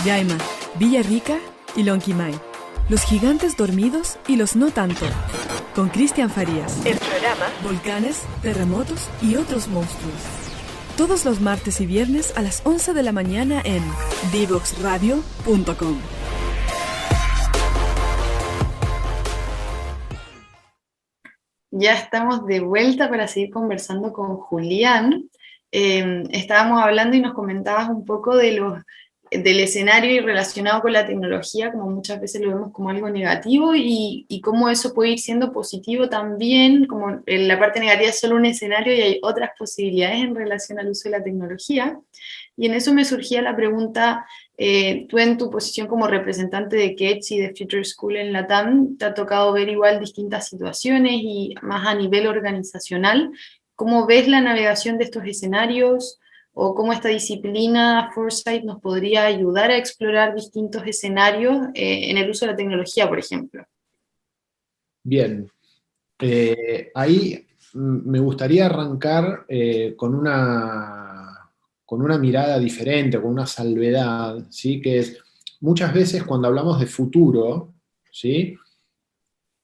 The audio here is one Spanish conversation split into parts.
Yaima, Villarrica y Lonquimay. Los gigantes dormidos y los no tanto. Con Cristian Farías. El programa Volcanes, terremotos y otros monstruos. Todos los martes y viernes a las 11 de la mañana en divoxradio.com. Ya estamos de vuelta para seguir conversando con Julián. Estábamos hablando y nos comentabas un poco del escenario y relacionado con la tecnología, como muchas veces lo vemos como algo negativo, y cómo eso puede ir siendo positivo también, como en la parte negativa es solo un escenario y hay otras posibilidades en relación al uso de la tecnología. Y en eso me surgía la pregunta, tú en tu posición como representante de Catch y de Future School en LATAM, te ha tocado ver igual distintas situaciones y más a nivel organizacional. ¿Cómo ves la navegación de estos escenarios? ¿O cómo esta disciplina, Foresight, nos podría ayudar a explorar distintos escenarios en el uso de la tecnología, por ejemplo? Bien, ahí me gustaría arrancar con una mirada diferente, con una salvedad, ¿sí? Que es, muchas veces cuando hablamos de futuro, ¿sí?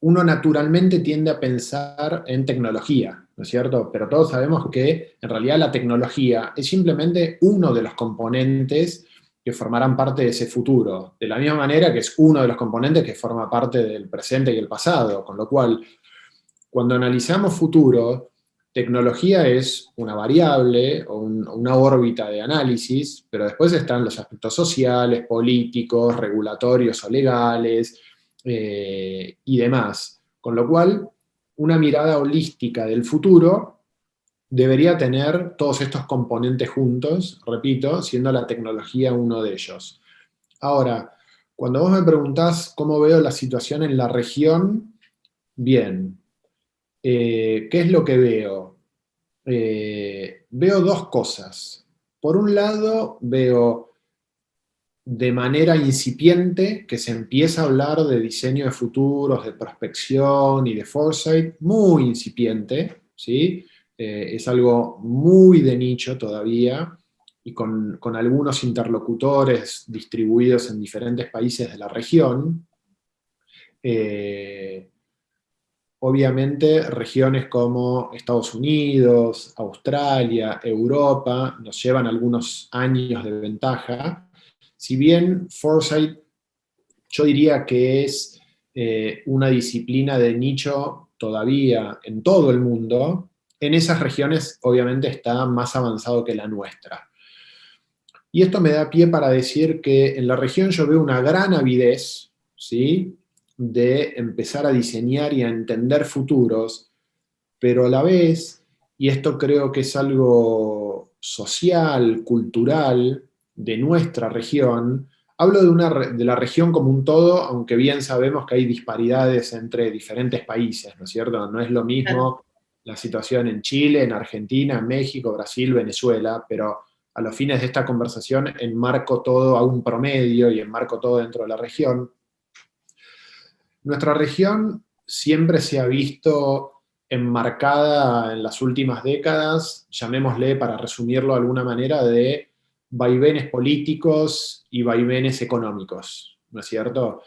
Uno naturalmente tiende a pensar en tecnología, ¿no es cierto? Pero todos sabemos que en realidad la tecnología es simplemente uno de los componentes que formarán parte de ese futuro, de la misma manera que es uno de los componentes que forma parte del presente y el pasado, con lo cual, cuando analizamos futuro, tecnología es una variable o una órbita de análisis, pero después están los aspectos sociales, políticos, regulatorios o legales, y demás. Con lo cual, una mirada holística del futuro debería tener todos estos componentes juntos, repito, siendo la tecnología uno de ellos. Ahora, cuando vos me preguntás cómo veo la situación en la región, bien, ¿qué es lo que veo? Veo dos cosas. Por un lado, veo de manera incipiente que se empieza a hablar de diseño de futuros, de prospección y de foresight, muy incipiente, ¿sí? Es algo muy de nicho todavía y con algunos interlocutores distribuidos en diferentes países de la región. Obviamente, regiones como Estados Unidos, Australia, Europa, nos llevan algunos años de ventaja. Si bien Foresight, yo diría que es una disciplina de nicho todavía en todo el mundo, en esas regiones obviamente está más avanzado que la nuestra. Y esto me da pie para decir que en la región yo veo una gran avidez, ¿sí?, de empezar a diseñar y a entender futuros, pero a la vez, y esto creo que es algo social, cultural, de nuestra región, hablo de la región como un todo, aunque bien sabemos que hay disparidades entre diferentes países, ¿no es cierto? No es lo mismo la situación en Chile, en Argentina, en México, Brasil, Venezuela, pero a los fines de esta conversación enmarco todo a un promedio y enmarco todo dentro de la región. Nuestra región siempre se ha visto enmarcada en las últimas décadas, llamémosle, para resumirlo de alguna manera, de vaivenes políticos y vaivenes económicos, ¿no es cierto?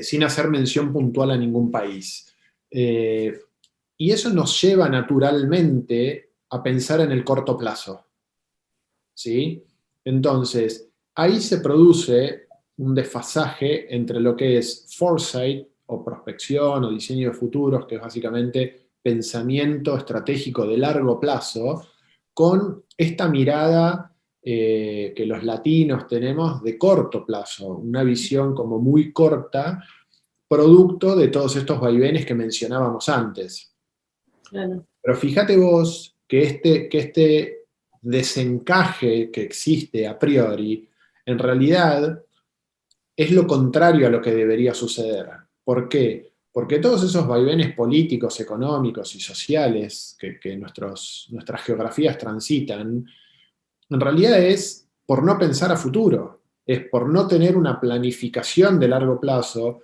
Sin hacer mención puntual a ningún país. Y eso nos lleva naturalmente a pensar en el corto plazo, ¿sí? Entonces, ahí se produce un desfasaje entre lo que es foresight o prospección o diseño de futuros, que es básicamente pensamiento estratégico de largo plazo, con esta mirada que los latinos tenemos de corto plazo, una visión como muy corta, producto de todos estos vaivenes que mencionábamos antes. Claro. Pero fíjate vos que este desencaje que existe a priori, en realidad es lo contrario a lo que debería suceder. ¿Por qué? Porque todos esos vaivenes políticos, económicos y sociales que nuestras geografías transitan, en realidad es por no pensar a futuro, es por no tener una planificación de largo plazo,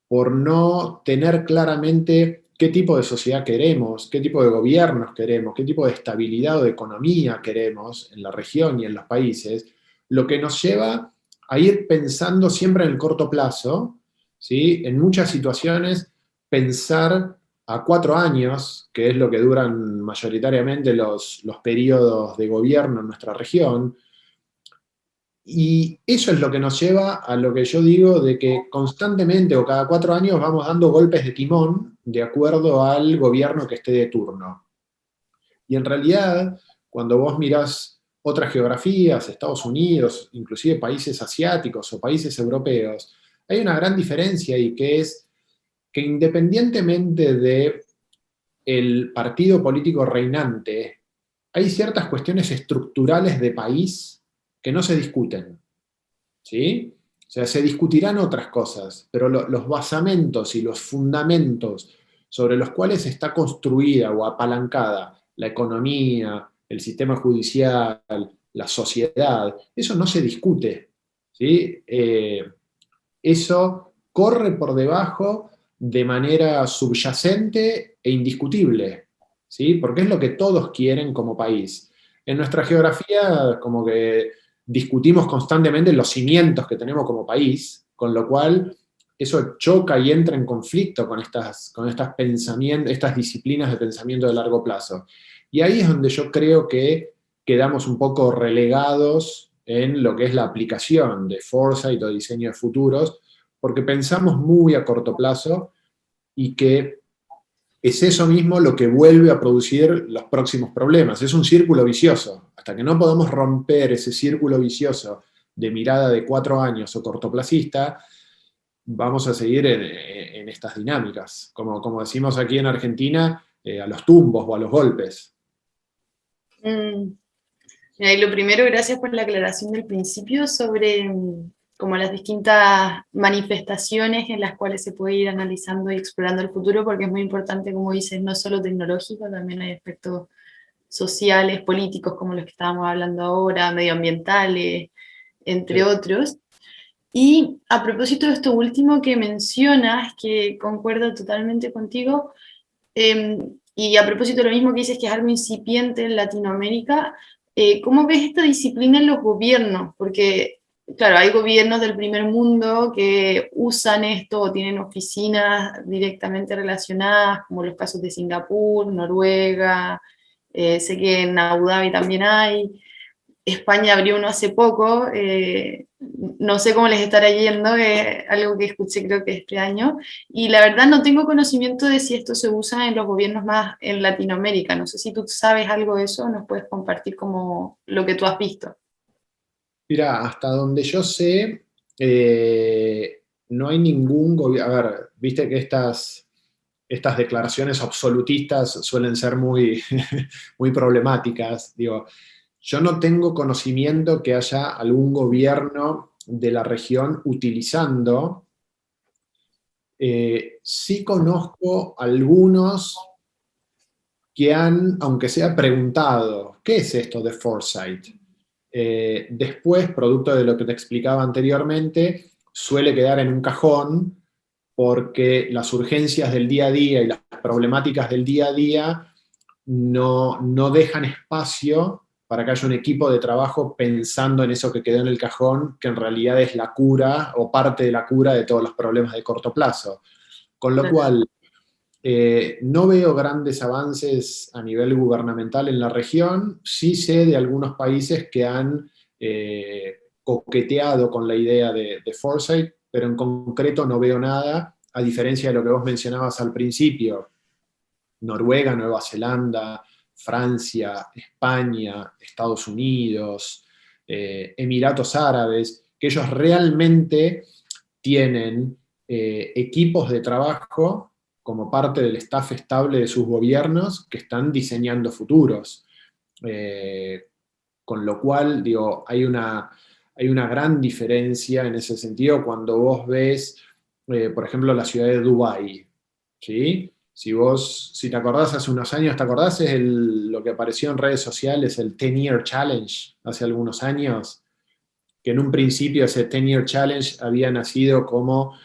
por no tener claramente qué tipo de sociedad queremos, qué tipo de gobiernos queremos, qué tipo de estabilidad o de economía queremos en la región y en los países, lo que nos lleva a ir pensando siempre en el corto plazo, ¿sí? En muchas situaciones, pensar a 4 años, que es lo que duran mayoritariamente los periodos de gobierno en nuestra región, y eso es lo que nos lleva a lo que yo digo de que constantemente o cada 4 años vamos dando golpes de timón de acuerdo al gobierno que esté de turno. Y en realidad, cuando vos mirás otras geografías, Estados Unidos, inclusive países asiáticos o países europeos, hay una gran diferencia y que es que independientemente de el partido político reinante, hay ciertas cuestiones estructurales de país que no se discuten, ¿sí? O sea, se discutirán otras cosas, pero los basamentos y los fundamentos sobre los cuales está construida o apalancada la economía, el sistema judicial, la sociedad, eso no se discute, ¿sí? Eso corre por debajo de manera subyacente e indiscutible, ¿sí? Porque es lo que todos quieren como país. En nuestra geografía, como que discutimos constantemente los cimientos que tenemos como país, con lo cual eso choca y entra en conflicto con estas disciplinas de pensamiento de largo plazo. Y ahí es donde yo creo que quedamos un poco relegados en lo que es la aplicación de foresight o diseño de futuros, porque pensamos muy a corto plazo y que es eso mismo lo que vuelve a producir los próximos problemas. Es un círculo vicioso. Hasta que no podamos romper ese círculo vicioso de mirada de 4 años o cortoplacista, vamos a seguir en estas dinámicas. Como decimos aquí en Argentina, a los tumbos o a los golpes. Y lo primero, gracias por la aclaración del principio sobre como las distintas manifestaciones en las cuales se puede ir analizando y explorando el futuro, porque es muy importante, como dices, no solo tecnológico, también hay aspectos sociales, políticos, como los que estábamos hablando ahora, medioambientales, entre otros. Y a propósito de esto último que mencionas, que concuerdo totalmente contigo, y a propósito de lo mismo que dices que es algo incipiente en Latinoamérica, ¿cómo ves esta disciplina en los gobiernos? Porque, claro, hay gobiernos del primer mundo que usan esto o tienen oficinas directamente relacionadas, como los casos de Singapur, Noruega, sé que en Abu Dhabi también hay. España abrió uno hace poco, no sé cómo les estará yendo, algo que escuché creo que este año, y la verdad no tengo conocimiento de si esto se usa en los gobiernos más en Latinoamérica, no sé si tú sabes algo de eso, nos puedes compartir como lo que tú has visto. Mira, hasta donde yo sé, no hay ningún gobierno. A ver, viste que estas declaraciones absolutistas suelen ser muy, muy problemáticas. Digo, yo no tengo conocimiento que haya algún gobierno de la región utilizando. Sí conozco algunos que han, aunque sea preguntado, ¿qué es esto de foresight? Después, producto de lo que te explicaba anteriormente, suele quedar en un cajón porque las urgencias del día a día y las problemáticas del día a día no dejan espacio para que haya un equipo de trabajo pensando en eso que quedó en el cajón, que en realidad es la cura o parte de la cura de todos los problemas de corto plazo. Con lo cual, no veo grandes avances a nivel gubernamental en la región. Sí sé de algunos países que han coqueteado con la idea de foresight, pero en concreto no veo nada, a diferencia de lo que vos mencionabas al principio. Noruega, Nueva Zelanda, Francia, España, Estados Unidos, Emiratos Árabes, que ellos realmente tienen equipos de trabajo como parte del staff estable de sus gobiernos que están diseñando futuros. Con lo cual, digo, hay una gran diferencia en ese sentido cuando vos ves, por ejemplo, la ciudad de Dubái, ¿sí? Si te acordás hace unos años, ¿te acordás lo que apareció en redes sociales, el 10-Year Challenge, hace algunos años? Que en un principio ese 10-Year Challenge había nacido como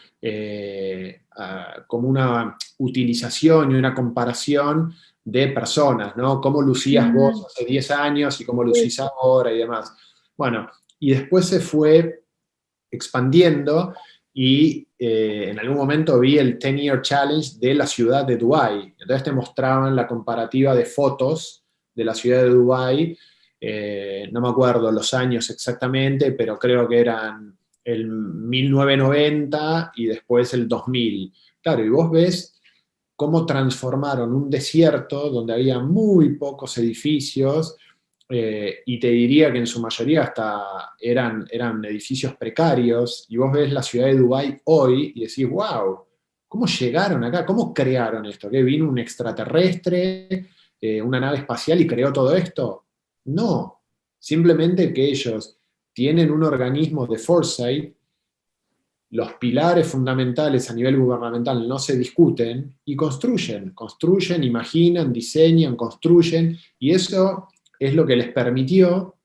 una utilización y una comparación de personas, ¿no? Cómo lucías vos hace 10 años y cómo lucís ahora y demás. Bueno, y después se fue expandiendo y en algún momento vi el 10-Year Challenge de la ciudad de Dubái. Entonces te mostraban la comparativa de fotos de la ciudad de Dubái, no me acuerdo los años exactamente, pero creo que eran el 1990 y después el 2000. Claro, y vos ves cómo transformaron un desierto donde había muy pocos edificios, y te diría que en su mayoría hasta eran edificios precarios, y vos ves la ciudad de Dubái hoy y decís, wow, ¿cómo llegaron acá? ¿Cómo crearon esto? ¿Que vino un extraterrestre, una nave espacial y creó todo esto? No, simplemente que ellos tienen un organismo de foresight, los pilares fundamentales a nivel gubernamental no se discuten y construyen, imaginan, diseñan, construyen, y eso es lo que les permitió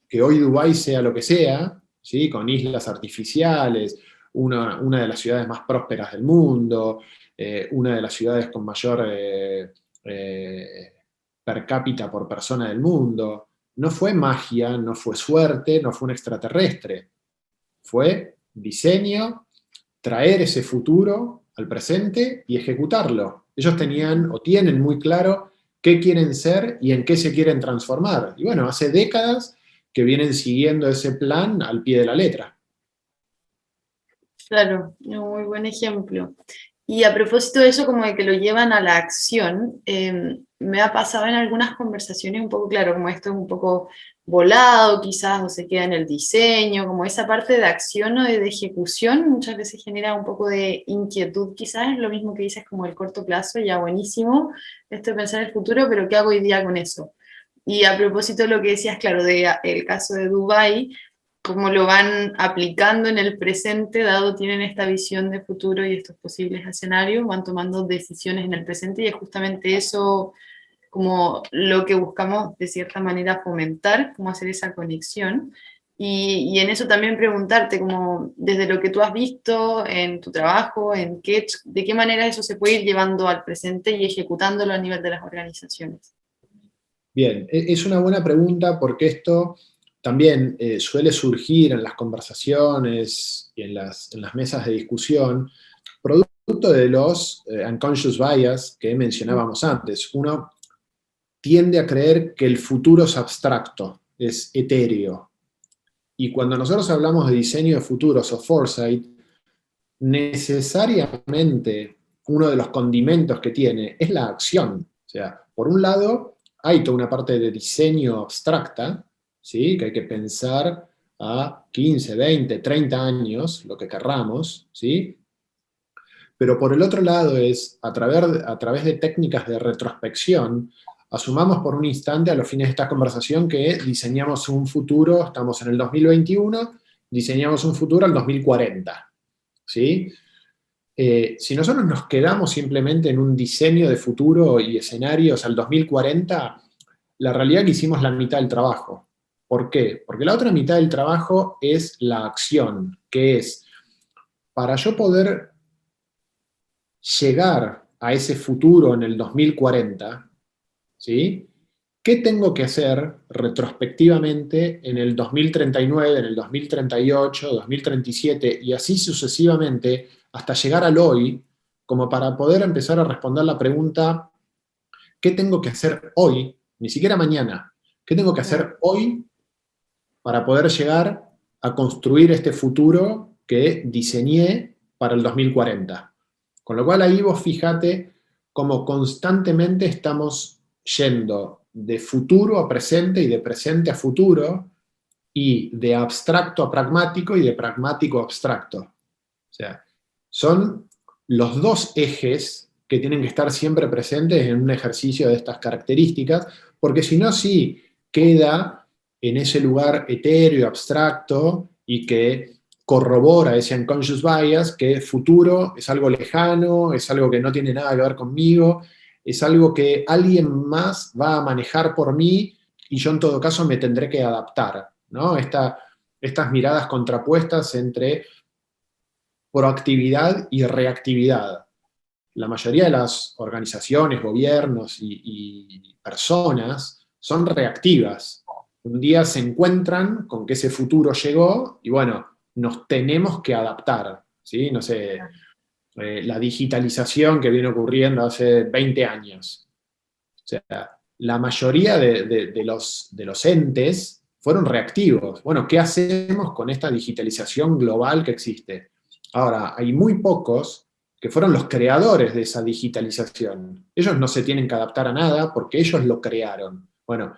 que hoy Dubái sea lo que sea, ¿sí? Con islas artificiales, una de las ciudades más prósperas del mundo, una de las ciudades con mayor per cápita por persona del mundo. No fue magia, no fue suerte, no fue un extraterrestre. Fue diseño, traer ese futuro al presente y ejecutarlo. Ellos tenían o tienen muy claro qué quieren ser y en qué se quieren transformar. Y bueno, hace décadas que vienen siguiendo ese plan al pie de la letra. Claro, un muy buen ejemplo. Y a propósito de eso, como de que lo llevan a la acción, me ha pasado en algunas conversaciones un poco, claro, como esto es un poco volado quizás, o se queda en el diseño, como esa parte de acción o de ejecución, muchas veces genera un poco de inquietud quizás, es lo mismo que dices como el corto plazo, ya buenísimo, esto de pensar en el futuro, pero ¿qué hago hoy día con eso? Y a propósito de lo que decías, claro, del caso de Dubái, cómo lo van aplicando en el presente, dado tienen esta visión de futuro y estos posibles escenarios, van tomando decisiones en el presente y es justamente eso como lo que buscamos de cierta manera fomentar, cómo hacer esa conexión. Y en eso también preguntarte, como desde lo que tú has visto en tu trabajo, de qué manera eso se puede ir llevando al presente y ejecutándolo a nivel de las organizaciones. Bien, es una buena pregunta porque esto también suele surgir en las conversaciones y en las mesas de discusión, producto de los unconscious bias que mencionábamos antes. Uno tiende a creer que el futuro es abstracto, es etéreo. Y cuando nosotros hablamos de diseño de futuros o foresight, necesariamente uno de los condimentos que tiene es la acción. O sea, por un lado, hay toda una parte de diseño abstracta, ¿sí? Que hay que pensar a 15, 20, 30 años, lo que querramos, ¿sí? Pero por el otro lado es, a través de técnicas de retrospección, asumamos por un instante a los fines de esta conversación que diseñamos un futuro, estamos en el 2021, diseñamos un futuro al 2040, ¿sí? Si nosotros nos quedamos simplemente en un diseño de futuro y escenarios al 2040, la realidad es que hicimos la mitad del trabajo. ¿Por qué? Porque la otra mitad del trabajo es la acción, que es, para yo poder llegar a ese futuro en el 2040, ¿sí? ¿Qué tengo que hacer retrospectivamente en el 2039, en el 2038, 2037 y así sucesivamente hasta llegar al hoy, como para poder empezar a responder la pregunta, ¿qué tengo que hacer hoy? Ni siquiera mañana. ¿Qué tengo que hacer hoy para poder llegar a construir este futuro que diseñé para el 2040? Con lo cual ahí vos fíjate cómo constantemente estamos yendo de futuro a presente y de presente a futuro y de abstracto a pragmático y de pragmático a abstracto. O sea, son los dos ejes que tienen que estar siempre presentes en un ejercicio de estas características, porque si no, sí queda en ese lugar etéreo, abstracto, y que corrobora ese unconscious bias, que futuro es algo lejano, es algo que no tiene nada que ver conmigo, es algo que alguien más va a manejar por mí y yo en todo caso me tendré que adaptar, ¿no? Estas miradas contrapuestas entre proactividad y reactividad. La mayoría de las organizaciones, gobiernos y personas son reactivas. Un día se encuentran con que ese futuro llegó y bueno, nos tenemos que adaptar, ¿sí? No sé, la digitalización que viene ocurriendo hace 20 años. O sea, la mayoría de los entes fueron reactivos. Bueno, ¿qué hacemos con esta digitalización global que existe? Ahora, hay muy pocos que fueron los creadores de esa digitalización. Ellos no se tienen que adaptar a nada porque ellos lo crearon. Bueno,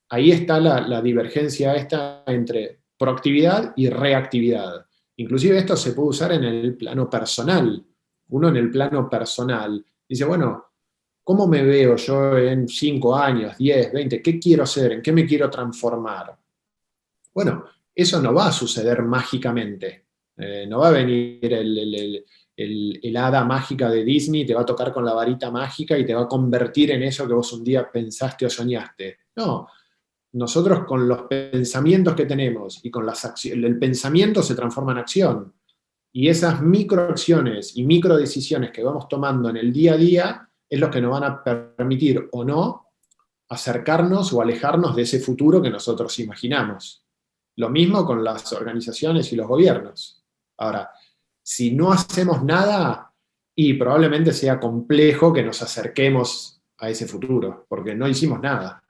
ahí está la divergencia esta entre proactividad y reactividad. Inclusive esto se puede usar en el plano personal. Uno en el plano personal dice, bueno, ¿cómo me veo yo en 5 años, 10, 20? ¿Qué quiero ser? ¿En qué me quiero transformar? Bueno, eso no va a suceder mágicamente. No va a venir el hada mágica de Disney, te va a tocar con la varita mágica y te va a convertir en eso que vos un día pensaste o soñaste. No, nosotros con los pensamientos que tenemos y con las acciones, el pensamiento se transforma en acción. Y esas microacciones y microdecisiones que vamos tomando en el día a día es lo que nos van a permitir o no acercarnos o alejarnos de ese futuro que nosotros imaginamos. Lo mismo con las organizaciones y los gobiernos. Ahora, si no hacemos nada, y probablemente sea complejo que nos acerquemos a ese futuro, porque no hicimos nada.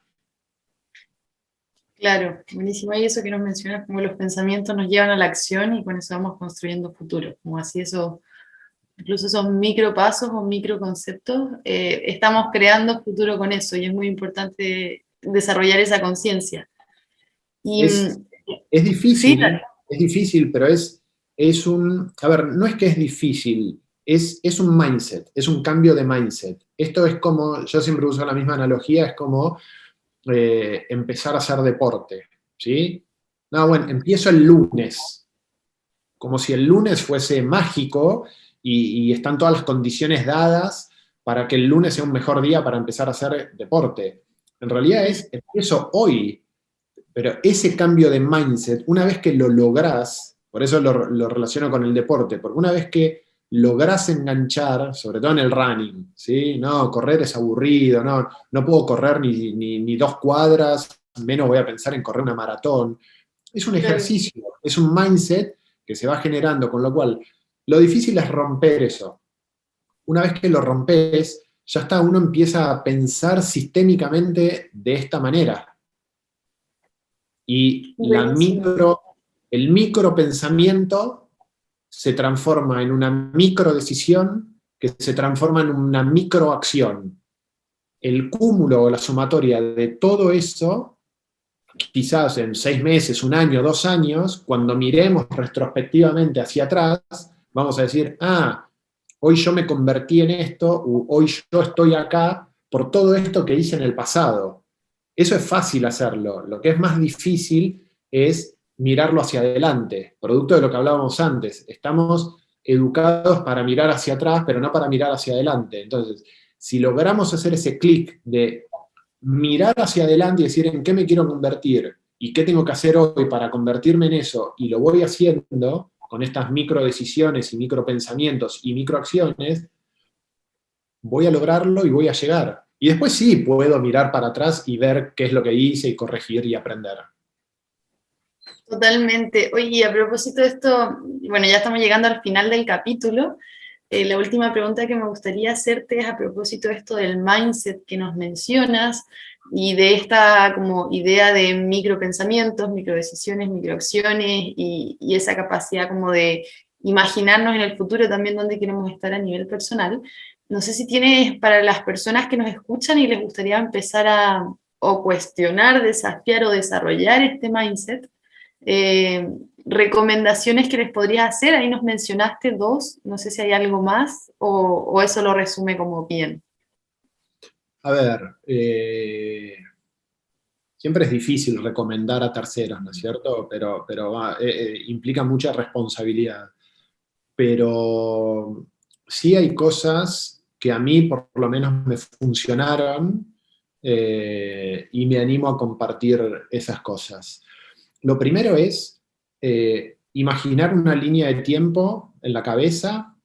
Claro, buenísimo. Y eso que nos mencionas, como los pensamientos nos llevan a la acción y con eso vamos construyendo futuro. Como así eso, incluso esos micropasos o microconceptos, estamos creando futuro con eso y es muy importante desarrollar esa conciencia. Y Es sí, difícil, pero es un... A ver, no es que es difícil, es un mindset, es un cambio de mindset. Esto es como, yo siempre uso la misma analogía, es como empezar a hacer deporte, ¿sí? No, bueno, empiezo el lunes, como si el lunes fuese mágico y están todas las condiciones dadas para que el lunes sea un mejor día para empezar a hacer deporte. En realidad empiezo hoy, pero ese cambio de mindset, una vez que lo lográs, por eso lo relaciono con el deporte, porque una vez que lográs enganchar, sobre todo en el running, ¿sí? No, correr es aburrido, no puedo correr ni 2 cuadras, menos voy a pensar en correr una maratón. Es un ejercicio, es un mindset que se va generando, con lo cual lo difícil es romper eso. Una vez que lo rompes, ya está, uno empieza a pensar sistémicamente de esta manera. Y el micropensamiento se transforma en una microdecisión que se transforma en una microacción. El cúmulo o la sumatoria de todo eso, quizás en 6 meses, 1 año, 2 años, cuando miremos retrospectivamente hacia atrás, vamos a decir, hoy yo me convertí en esto, hoy yo estoy acá por todo esto que hice en el pasado. Eso es fácil hacerlo. Lo que es más difícil es mirarlo hacia adelante, producto de lo que hablábamos antes. Estamos educados para mirar hacia atrás, pero no para mirar hacia adelante. Entonces, si logramos hacer ese clic de mirar hacia adelante y decir en qué me quiero convertir y qué tengo que hacer hoy para convertirme en eso, y lo voy haciendo con estas microdecisiones y micropensamientos y microacciones, voy a lograrlo y voy a llegar. Y después sí puedo mirar para atrás y ver qué es lo que hice y corregir y aprender. Totalmente. Oye, y a propósito de esto, bueno, ya estamos llegando al final del capítulo. La última pregunta que me gustaría hacerte es a propósito de esto del mindset que nos mencionas y de esta como idea de micropensamientos, microdecisiones, microacciones y esa capacidad como de imaginarnos en el futuro también dónde queremos estar a nivel personal. No sé si tienes para las personas que nos escuchan y les gustaría empezar a o cuestionar, desafiar o desarrollar este mindset, recomendaciones que les podrías hacer. Ahí nos mencionaste 2, no sé si hay algo más o eso lo resume como bien. A ver, siempre es difícil recomendar a terceros, ¿no es cierto? Pero implica mucha responsabilidad. Pero sí hay cosas que a mí por lo menos me funcionaron y me animo a compartir esas cosas. Lo primero es imaginar una línea de tiempo en la cabeza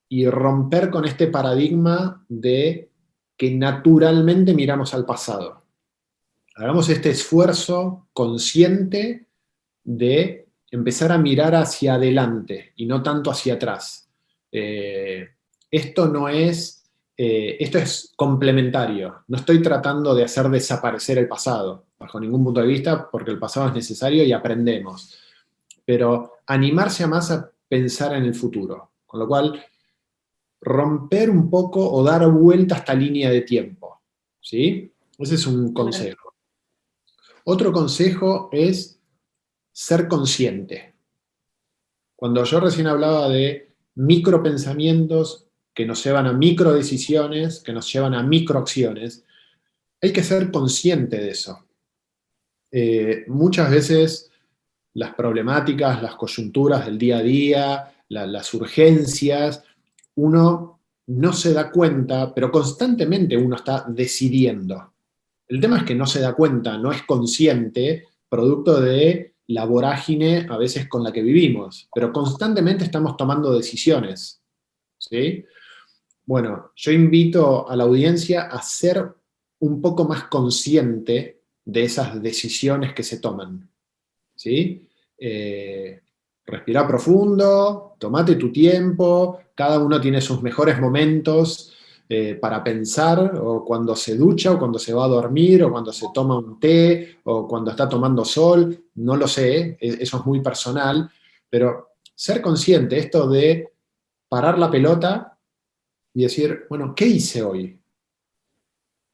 y romper con este paradigma de que naturalmente miramos al pasado. Hagamos este esfuerzo consciente de empezar a mirar hacia adelante y no tanto hacia atrás. Esto es complementario. No estoy tratando de hacer desaparecer el pasado, bajo ningún punto de vista, porque el pasado es necesario y aprendemos. Pero animarse a más a pensar en el futuro. Con lo cual, romper un poco o dar vuelta a esta línea de tiempo. ¿Sí? Ese es un consejo. Otro consejo es ser consciente. Cuando yo recién hablaba de micropensamientos que nos llevan a microdecisiones, que nos llevan a microacciones, hay que ser consciente de eso. Muchas veces las problemáticas, las coyunturas del día a día, las urgencias, uno no se da cuenta, pero constantemente uno está decidiendo. El tema es que no se da cuenta, no es consciente, producto de la vorágine a veces con la que vivimos, pero constantemente estamos tomando decisiones, ¿sí? Bueno, yo invito a la audiencia a ser un poco más consciente de esas decisiones que se toman, ¿sí? Respira profundo, tómate tu tiempo, cada uno tiene sus mejores momentos para pensar, o cuando se ducha, o cuando se va a dormir, o cuando se toma un té, o cuando está tomando sol, no lo sé, eso es muy personal, pero ser consciente, esto de parar la pelota y decir, bueno, ¿qué hice hoy?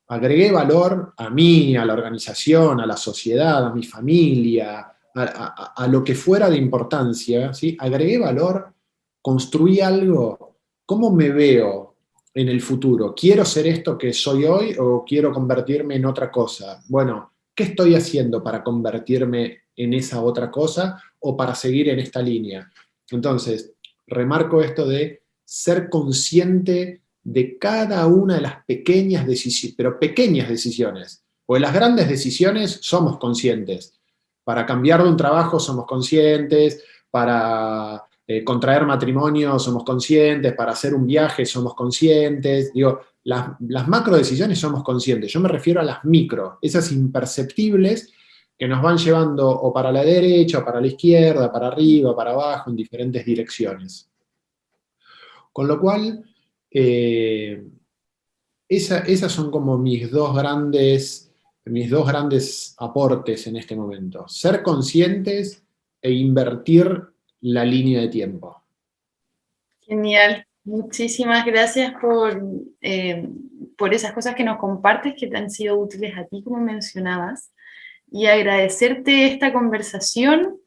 Agregué valor a mí, a la organización, a la sociedad, a mi familia, a lo que fuera de importancia, ¿sí? Agregué valor, construí algo. ¿Cómo me veo en el futuro? ¿Quiero ser esto que soy hoy o quiero convertirme en otra cosa? Bueno, ¿qué estoy haciendo para convertirme en esa otra cosa o para seguir en esta línea? Entonces, remarco esto de ser consciente de cada una de las pequeñas decisiones, pero pequeñas decisiones. Porque las grandes decisiones somos conscientes. Para cambiar de un trabajo somos conscientes, para contraer matrimonio somos conscientes, para hacer un viaje somos conscientes. Digo, las macro decisiones somos conscientes. Yo me refiero a las micro, esas imperceptibles que nos van llevando o para la derecha, o para la izquierda, para arriba, para abajo, en diferentes direcciones. Con lo cual, esas son como mis dos grandes aportes en este momento. Ser conscientes e invertir la línea de tiempo. Genial. Muchísimas gracias por esas cosas que nos compartes, que te han sido útiles a ti, como mencionabas. Y agradecerte esta conversación.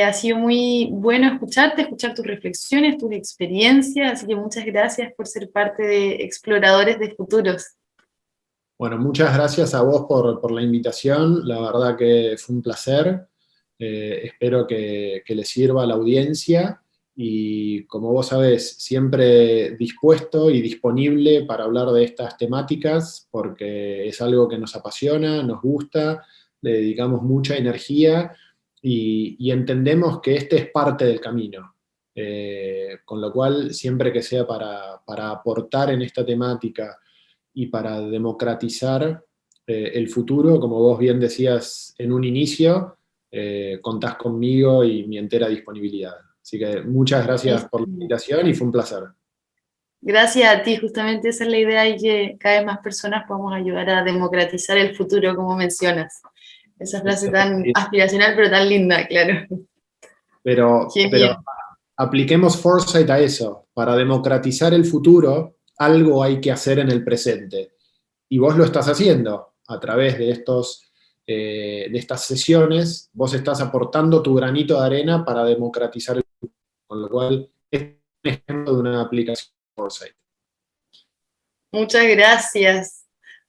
Ha sido muy bueno escuchar tus reflexiones, tus experiencias, así que muchas gracias por ser parte de Exploradores de Futuros. Bueno, muchas gracias a vos por la invitación, la verdad que fue un placer, espero que le sirva a la audiencia y como vos sabés, siempre dispuesto y disponible para hablar de estas temáticas porque es algo que nos apasiona, nos gusta, le dedicamos mucha energía y entendemos que este es parte del camino. Con lo cual, siempre que sea para aportar en esta temática y para democratizar el futuro, como vos bien decías en un inicio, contás conmigo y mi entera disponibilidad. Así que muchas gracias por la invitación y fue un placer. Gracias a ti, justamente esa es la idea y que cada vez más personas podamos ayudar a democratizar el futuro, como mencionas. Esa frase tan aspiracional, pero tan linda, claro. Pero apliquemos Foresight a eso. Para democratizar el futuro, algo hay que hacer en el presente. Y vos lo estás haciendo a través de estas sesiones. Vos estás aportando tu granito de arena para democratizar el futuro. Con lo cual, es un ejemplo de una aplicación de Foresight. Muchas gracias.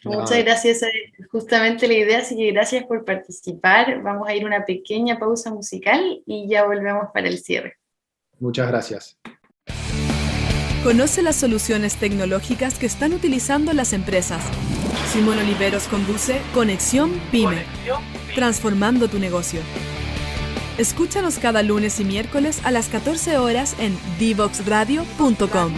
Muchas gracias, justamente la idea, así que gracias por participar. Vamos a ir a una pequeña pausa musical y ya volvemos para el cierre. Muchas gracias. Conoce las soluciones tecnológicas que están utilizando las empresas. Simón Oliveros conduce Conexión Pyme, transformando tu negocio. Escúchanos cada lunes y miércoles a las 14 horas en divoxradio.com.